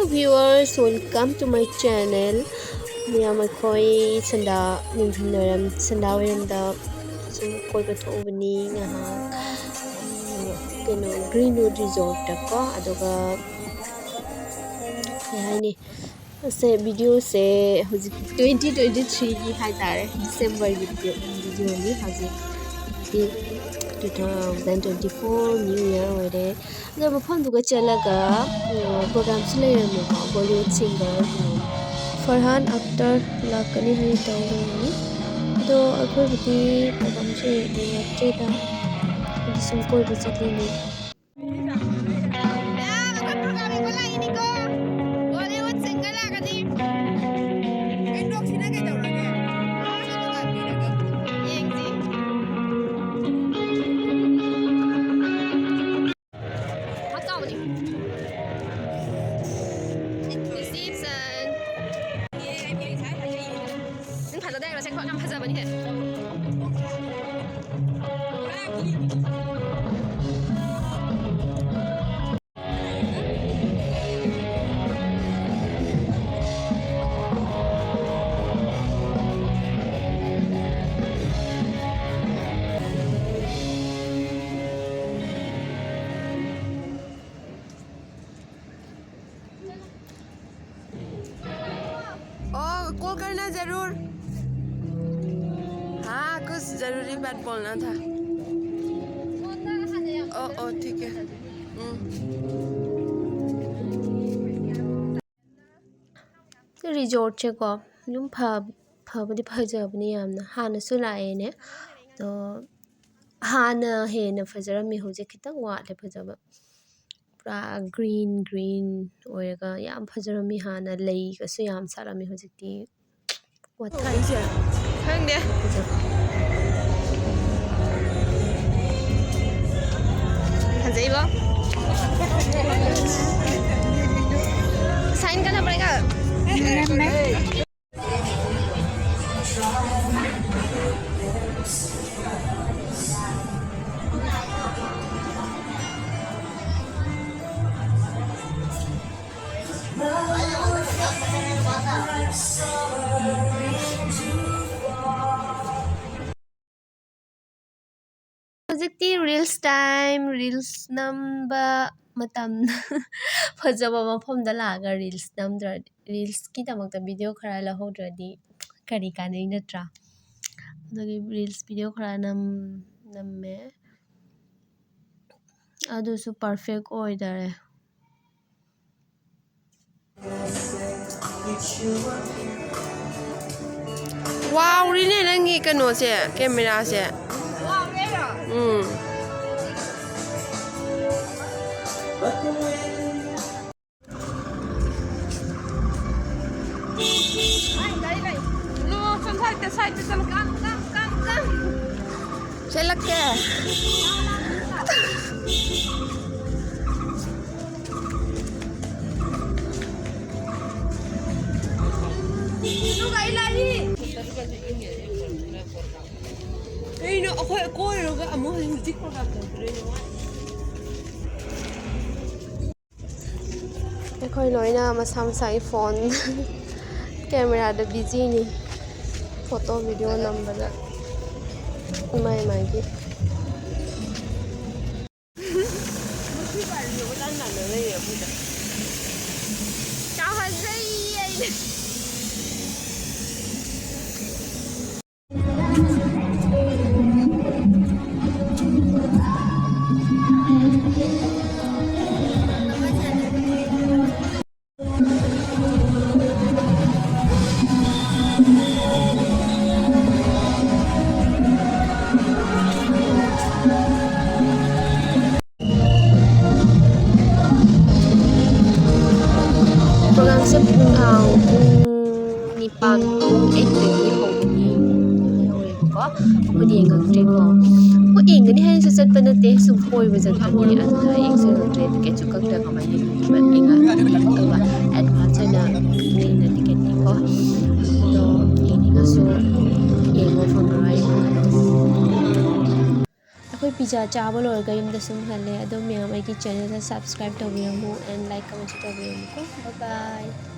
Hello viewers, welcome to my channel. Miyam koi sanda nungthinaram sanda waramda sum koi bathobani ngaha Greenwood resort ko aduga yani se video se 2023 ki haitare December video ni haji 2024 New Year ore the mafam duga chalaga program silayram ko Bollywood singer Farhan Akhtar lakani hai tawni do akoi biti program se Biejeeta disum koi bachali call करना जरूर हाँ कुछ जरूरी बात बोलना था ओ ठीक है resort che ko yum phabadi phajabni yamna hana su laene to hana he na phajarami hoje khitang watle phajaba pura green oiga yam phajarami hana lei ka su yam sarami hojikti wathai khangde hazai ba sign करना पड़ेगा hojikti reels time reels number matam phajaba mafam da laga reels namdra reels ki tamakta video khara la hodradi kari kanai natra adagi reels video khara namme adu su perfect oidare wow rine nangi kano se camera se से लगते हैं khoi loina masam sai phone camera da busy ni photo video number da mai ki chào hân program se nipan ekdagi hobni hore ko pudi engaktre ko ko engani hai su chatpa nate su koi bajatani adha excel trade ke chukak ta kamai ni ba inga ba advance na na ticket ni ko to eninga su yengo phangrai akoi pizza चाबा लोरगा युमदा सुम हल्ले अदो म्याम आइगी channel दा subscribe तौबिरमु एंड लाइक कमेंट तौबिरमु को बाय बाय।